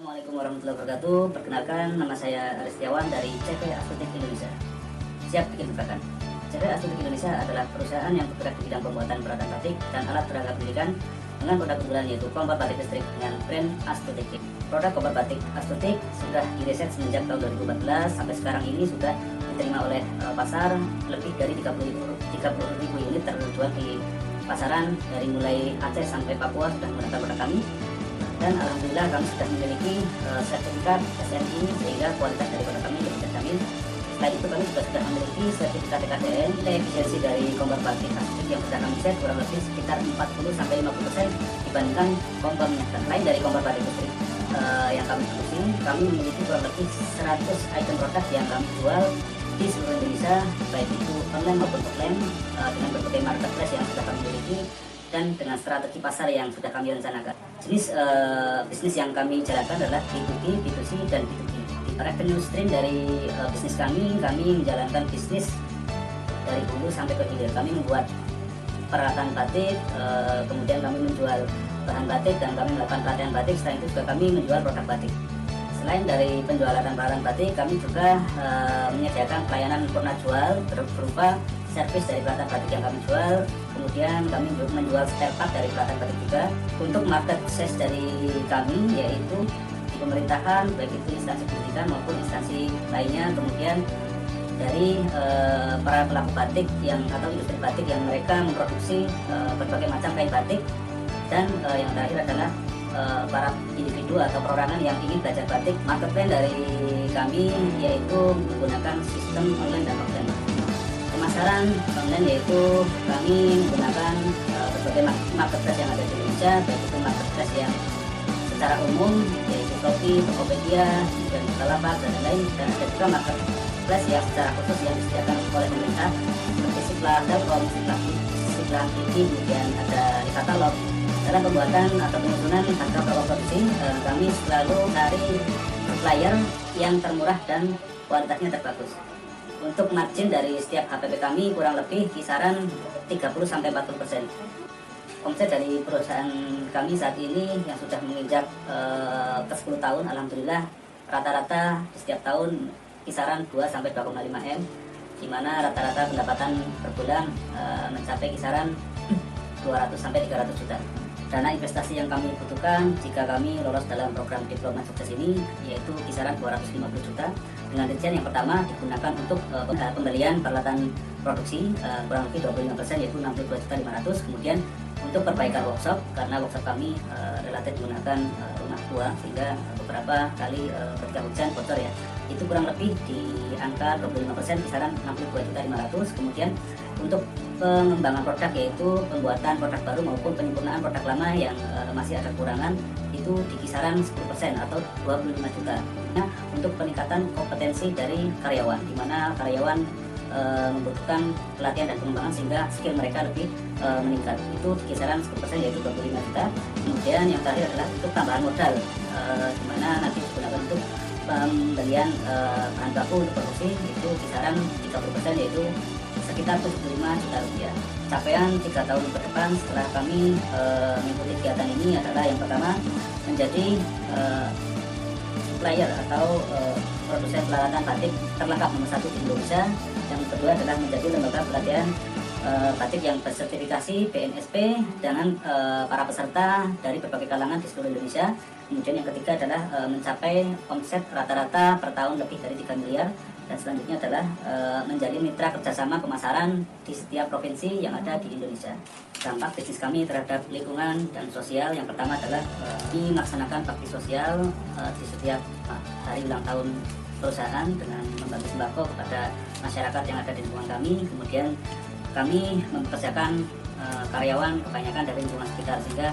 Assalamualaikum warahmatullahi wabarakatuh. Perkenalkan, nama saya Aris Setiawan dari CV Astutik Indonesia. Siap bikin tebakan. CV Astutik Indonesia adalah perusahaan yang bergerak di bidang pembuatan peralatan batik dan alat peraga pendidikan dengan produk unggulan yaitu kompor batik listrik dengan brand Astutik. Produk kompor batik Astutik sudah direset semenjak tahun 2014 sampai sekarang ini sudah diterima oleh pasar. Lebih dari 30.000 unit terjual di pasaran dari mulai Aceh sampai Papua sudah menggunakan produk kami. Dan alhamdulillah kami sudah memiliki sertifikat SNI sehingga kualitas dari produk kami lebih terjamin. Selain itu kami juga sudah memiliki sertifikat TKDN. Efisiensi dari kompor batik Astutik yang sudah kami set kurang lebih sekitar 40-50% dibandingkan kompor minyak. Dan lain dari kompor batik listrik yang kami produksi, kami memiliki kurang lebih 100 item produk yang kami jual di seluruh Indonesia, baik itu online maupun offline, dengan berbagai marketplace yang sudah kami miliki dan dengan strategi pasar yang sudah kami rencanakan. Jenis bisnis yang kami jalankan adalah B2B, B2C, dan B2B. Di revenue stream dari bisnis kami menjalankan bisnis dari hulu sampai ke hilir. Kami membuat peralatan batik, kemudian kami menjual bahan batik dan kami melakukan pelatihan batik. Selain itu juga kami menjual produk batik. Selain dari penjualan barang batik, kami juga menyediakan pelayanan purna jual berupa servis dari peralatan batik yang kami jual. Kemudian kami juga menjual spare part dari peralatan batik juga. Untuk market size dari kami yaitu di pemerintahan, baik itu instansi pendidikan maupun instansi lainnya. Kemudian dari para pelaku batik yang atau industri batik yang mereka memproduksi berbagai macam kain batik. Dan yang terakhir adalah para individu atau perorangan yang ingin belajar batik. Market plan dari kami yaitu menggunakan sistem online dan offline. Pemasaran online yaitu kami menggunakan berbagai marketplace yang ada di Indonesia, baik itu marketplace yang secara umum yaitu Shopee, Tokopedia, dan Bukalapak dan lain-lain, dan ada juga marketplace yang secara khusus yang disediakan oleh pemerintah seperti Siklah.com, Siklah TV, kemudian ada di katalog. Dalam pembuatan atau penyusunan harga produksi, kami selalu cari supplier yang termurah dan kualitasnya terbagus. Untuk margin dari setiap HPP kami kurang lebih kisaran 30-40%. Omset dari perusahaan kami saat ini yang sudah menginjak ke 10 tahun, alhamdulillah rata-rata di setiap tahun kisaran 2-2,5 M, di mana rata-rata pendapatan per bulan mencapai kisaran 200-300 juta. Dana investasi yang kami butuhkan jika kami lolos dalam program diploma sukses ini yaitu kisaran 250 juta. Dengan rincian yang pertama digunakan untuk pembelian peralatan produksi kurang lebih 25% yaitu 62.500.000. Kemudian untuk perbaikan workshop, karena workshop kami relatif menggunakan rumah tua sehingga beberapa kali ketika hujan bocor ya, itu kurang lebih di angka 25% kisaran 62.500.000. Kemudian untuk pengembangan produk yaitu pembuatan produk baru maupun penyempurnaan produk lama yang masih ada kekurangan itu di kisaran 10% atau 25 juta. Nah, untuk peningkatan kompetensi dari karyawan, di mana karyawan membutuhkan pelatihan dan pengembangan sehingga skill mereka lebih meningkat, itu di kisaran 10% yaitu 25 juta. Kemudian yang terakhir adalah untuk tambahan modal, di mana nanti digunakan untuk pembelian bahan baku untuk produksi itu kisaran 30% yaitu sekitar 75 juta rupiah. Capaian 3 tahun ke depan setelah kami mengikuti kegiatan ini adalah yang pertama menjadi supplier atau produsen peralatan batik terlengkap nomor 1 di Indonesia. Yang kedua adalah menjadi lembaga pelatihan batik yang bersertifikasi BNSP dengan para peserta dari berbagai kalangan di seluruh Indonesia. Kemudian yang ketiga adalah mencapai omset rata-rata per tahun lebih dari 3 miliar. Dan selanjutnya adalah menjadi mitra kerjasama pemasaran di setiap provinsi yang ada di Indonesia. Dampak bisnis kami terhadap lingkungan dan sosial yang pertama adalah melaksanakan bakti sosial di setiap hari ulang tahun perusahaan dengan membagi sembako kepada masyarakat yang ada di lingkungan kami. Kemudian kami mempekerjakan karyawan kebanyakan dari lingkungan sekitar sehingga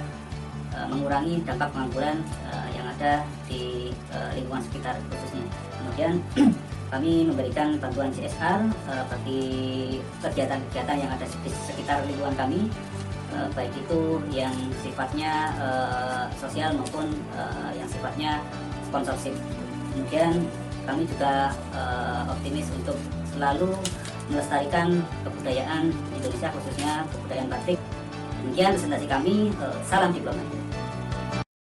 mengurangi dampak pengangguran yang ada di lingkungan sekitar khususnya. Kemudian kami memberikan bantuan CSR bagi kegiatan-kegiatan yang ada di sekitar lingkungan kami, baik itu yang sifatnya sosial maupun yang sifatnya sponsorship. Kemudian kami juga optimis untuk selalu melestarikan kebudayaan Indonesia, khususnya kebudayaan batik. Demikian presentasi kami, salam diploma.